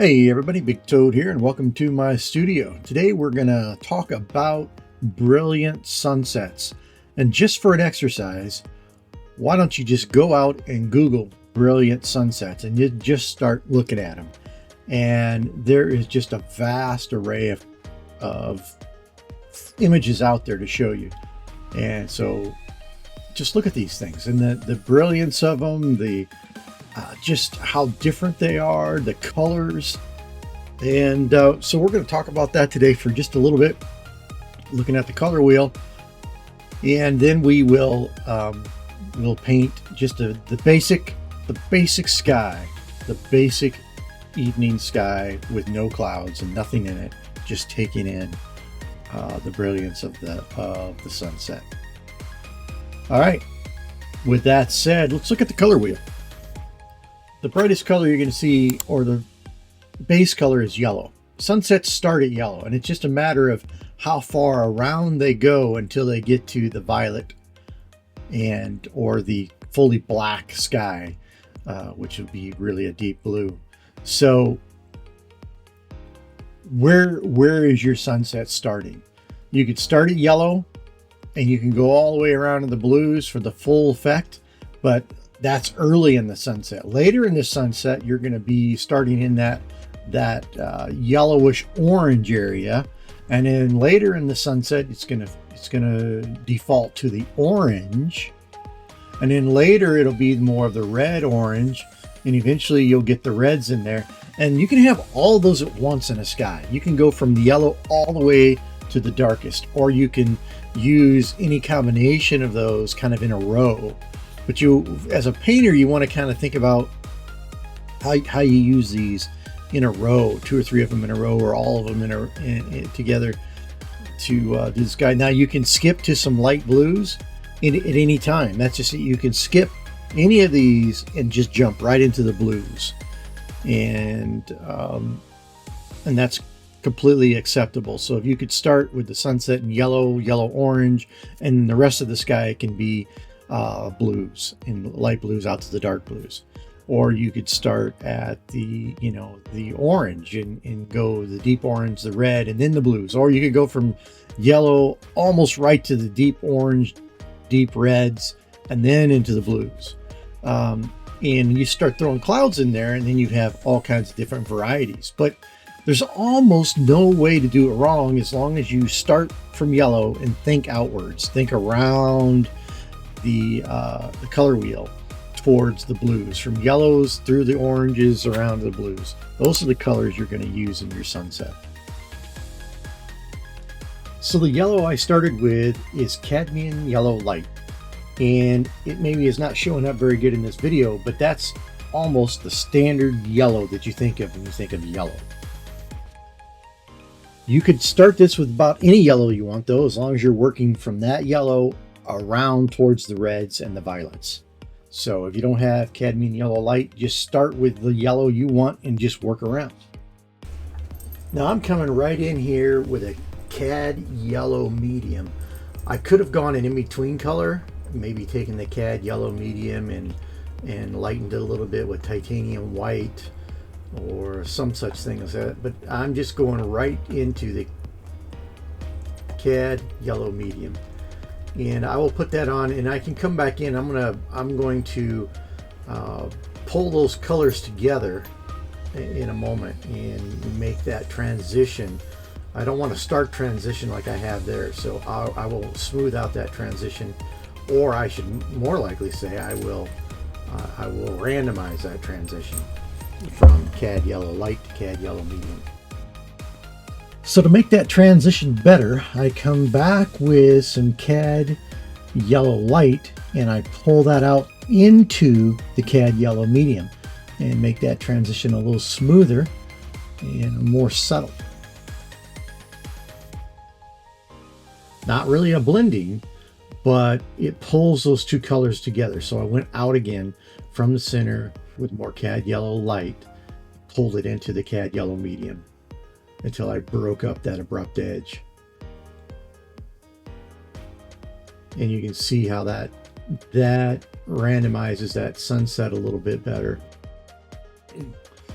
Hey everybody, Big Toad here and welcome to my studio. Today we're going to talk about brilliant sunsets. And just for an exercise, why don't you just go out and Google brilliant sunsets and you just start looking at them. And there is just a vast array of images out there to show you. And so just look at these things and the brilliance of them, just how different they are, the colors. And so we're going to talk about that today for just a little bit, looking at the color wheel. And then we will we'll paint just the basic sky, the basic evening sky with no clouds and nothing in it, just taking in the brilliance of the sunset. All right, with that said, let's look at the color wheel. The brightest color you're going to see, or the base color, is yellow. Sunsets start at yellow, and it's just a matter of how far around they go until they get to the violet or the fully black sky, which would be really a deep blue. So where is your sunset starting? You could start at yellow and you can go all the way around to the blues for the full effect, but that's early in the sunset. Later in the sunset, you're going to be starting in that yellowish orange area, and then later in the sunset, it's going to default to the orange, and then later it'll be more of the red orange, and eventually you'll get the reds in there. And you can have all those at once in a sky. You can go from the yellow all the way to the darkest, or you can use any combination of those kind of in a row. But you, as a painter, you want to kind of think about how you use these in a row, 2 or 3 of them in a row, or all of them together to do this guy. Now you can skip to some light blues at any time. That's just, you can skip any of these and just jump right into the blues, and that's completely acceptable. So if you could start with the sunset in yellow, orange, and the rest of the sky can be blues, and light blues out to the dark blues. Or you could start at the orange and go the deep orange, the red, and then the blues. Or you could go from yellow almost right to the deep orange, deep reds, and then into the blues. And you start throwing clouds in there, and then you have all kinds of different varieties. But there's almost no way to do it wrong as long as you start from yellow and think outwards, think around the color wheel towards the blues, from yellows through the oranges around to the blues. Those are the colors you're going to use in your sunset. So the yellow I started with is cadmium yellow light, and it maybe is not showing up very good in this video, but that's almost the standard yellow that you think of when you think of yellow. You could start this with about any yellow you want, though, as long as you're working from that yellow around towards the reds and the violets. So if you don't have cadmium yellow light, just start with the yellow you want and just work around. Now I'm coming right in here with a cad yellow medium. I could have gone an in-between color, maybe taken the cad yellow medium and lightened it a little bit with titanium white or some such thing as that, but I'm just going right into the cad yellow medium. And I will put that on, and I can come back in. I'm going to pull those colors together in a moment and make that transition. I don't want to start transition like I have there, so I will smooth out that transition, or I should more likely say I will randomize that transition from cad yellow light to cad yellow medium. So to make that transition better, I come back with some cad yellow light and I pull that out into the cad yellow medium and make that transition a little smoother and more subtle. Not really a blending, but it pulls those two colors together. So I went out again from the center with more cad yellow light, pulled it into the cad yellow medium until I broke up that abrupt edge. And you can see how that randomizes that sunset a little bit better.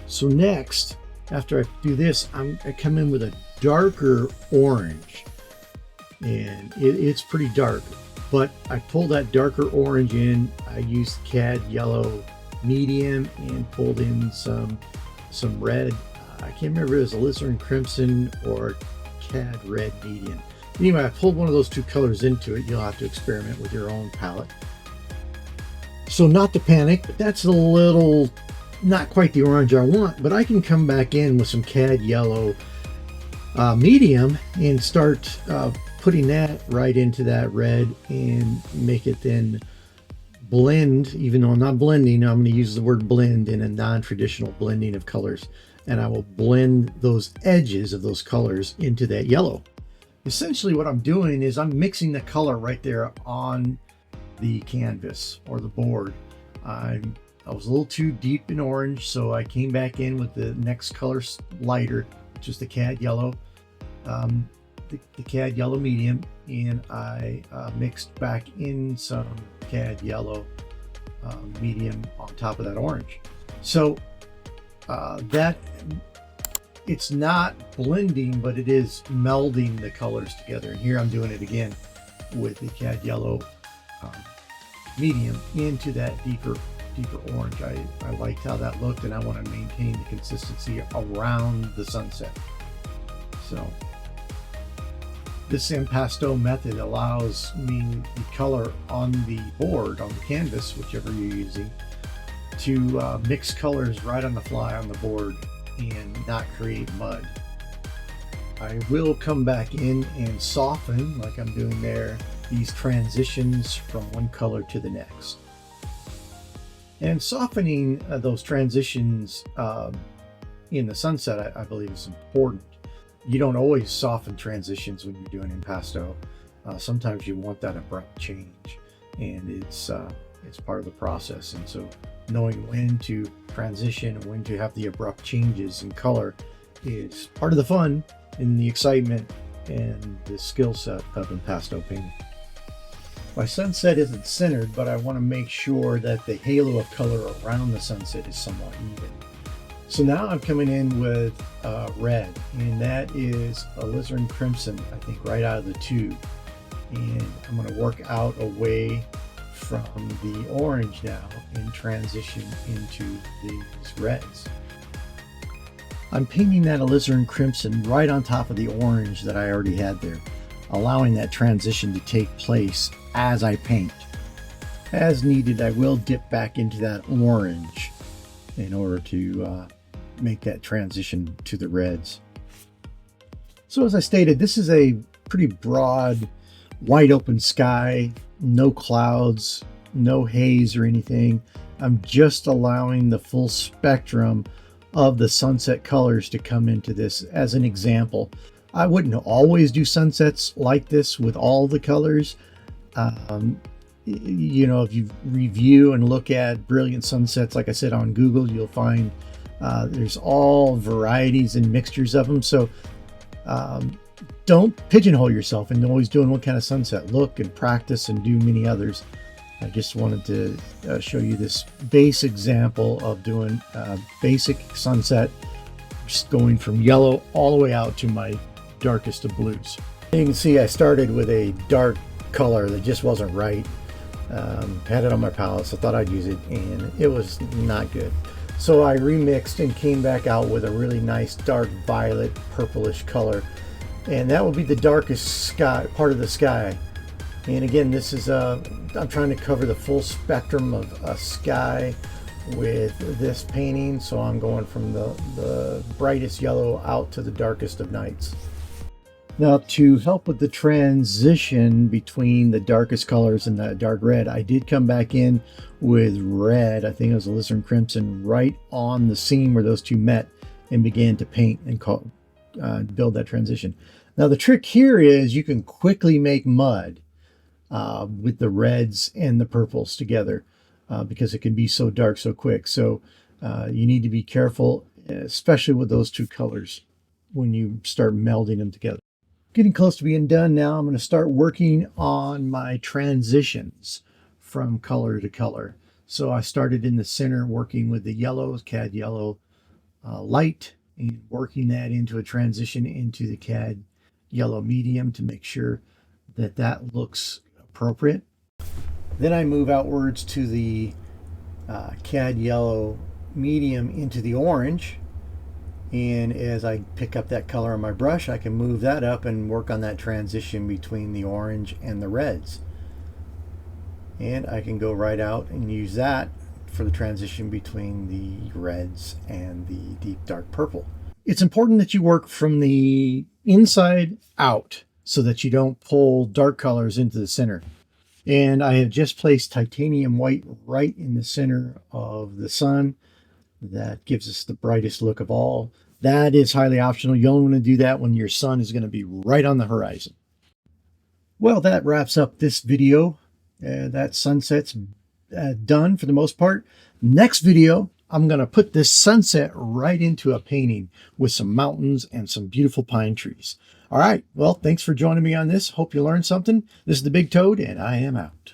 So next, After I do this, I come in with a darker orange, and it's pretty dark, but I pull that darker orange in. I used CAD yellow medium and pulled in some red. I can't remember if it was alizarin crimson or CAD red medium. Anyway, I pulled one of those two colors into it. You'll have to experiment with your own palette. So not to panic, but that's a little, not quite the orange I want, but I can come back in with some CAD yellow medium and start putting that right into that red and make it then blend. Even though I'm not blending, I'm going to use the word blend in a non-traditional blending of colors, and I will blend those edges of those colors into that yellow. Essentially what I'm doing is I'm mixing the color right there on the canvas or the board. I was a little too deep in orange, so I came back in with the next color lighter, which is the CAD yellow, the CAD yellow medium, and I mixed back in some CAD yellow medium on top of that orange. So that it's not blending, but it is melding the colors together. And here I'm doing it again with the CAD yellow medium into that deeper orange. I liked how that looked, and I want to maintain the consistency around the sunset. So this impasto method allows me the color on the board, on the canvas, whichever you're using, to mix colors right on the fly on the board and not create mud. I will come back in and soften, like I'm doing there, these transitions from one color to the next. And softening those transitions in the sunset, I believe, is important. You don't always soften transitions when you're doing impasto. Sometimes you want that abrupt change, and it's part of the process. And so knowing when to transition and when to have the abrupt changes in color is part of the fun and the excitement and the skill set of impasto painting. My sunset isn't centered, but I want to make sure that the halo of color around the sunset is somewhat even. So now I'm coming in with red, and that is alizarin crimson, I think, right out of the tube. And I'm going to work out away from the orange now and transition into these reds. I'm painting that alizarin crimson right on top of the orange that I already had there, allowing that transition to take place as I paint. As needed, I will dip back into that orange in order to make that transition to the reds. So as I stated, this is a pretty broad, wide open sky, no clouds, no haze or anything. I'm just allowing the full spectrum of the sunset colors to come into this as an example. I wouldn't always do sunsets like this with all the colors. You know, if you review and look at brilliant sunsets, like I said, on Google, you'll find there's all varieties and mixtures of them. So don't pigeonhole yourself in always doing one kind of sunset. Look and practice and do many others. I just wanted to show you this base example of doing basic sunset, just going from yellow all the way out to my darkest of blues. You can see I started with a dark color that just wasn't right. Had it on my palette, so I thought I'd use it, and it was not good. So I remixed and came back out with a really nice dark violet purplish color, and that will be the darkest sky part of the sky. And again, this is I'm trying to cover the full spectrum of a sky with this painting, so I'm going from the brightest yellow out to the darkest of nights. Now, to help with the transition between the darkest colors and the dark red, I did come back in with red. I think it was alizarin crimson right on the seam where those two met, and began to paint and build that transition. Now, the trick here is you can quickly make mud with the reds and the purples together because it can be so dark so quick. So you need to be careful, especially with those two colors, when you start melding them together. Getting close to being done now. I'm going to start working on my transitions from color to color. So I started in the center working with the yellows, CAD yellow light, and working that into a transition into the CAD yellow medium to make sure that that looks appropriate. Then I move outwards to the CAD yellow medium into the orange. And as I pick up that color on my brush, I can move that up and work on that transition between the orange and the reds. And I can go right out and use that for the transition between the reds and the deep dark purple. It's important that you work from the inside out so that you don't pull dark colors into the center. And I have just placed titanium white right in the center of the sun. That gives us the brightest look of all. That is highly optional. You only want to do that when your sun is going to be right on the horizon. Well, that wraps up this video. That sunset's done for the most part. Next video, I'm going to put this sunset right into a painting with some mountains and some beautiful pine trees. All right. Well, thanks for joining me on this. Hope you learned something. This is the Big Toad, and I am out.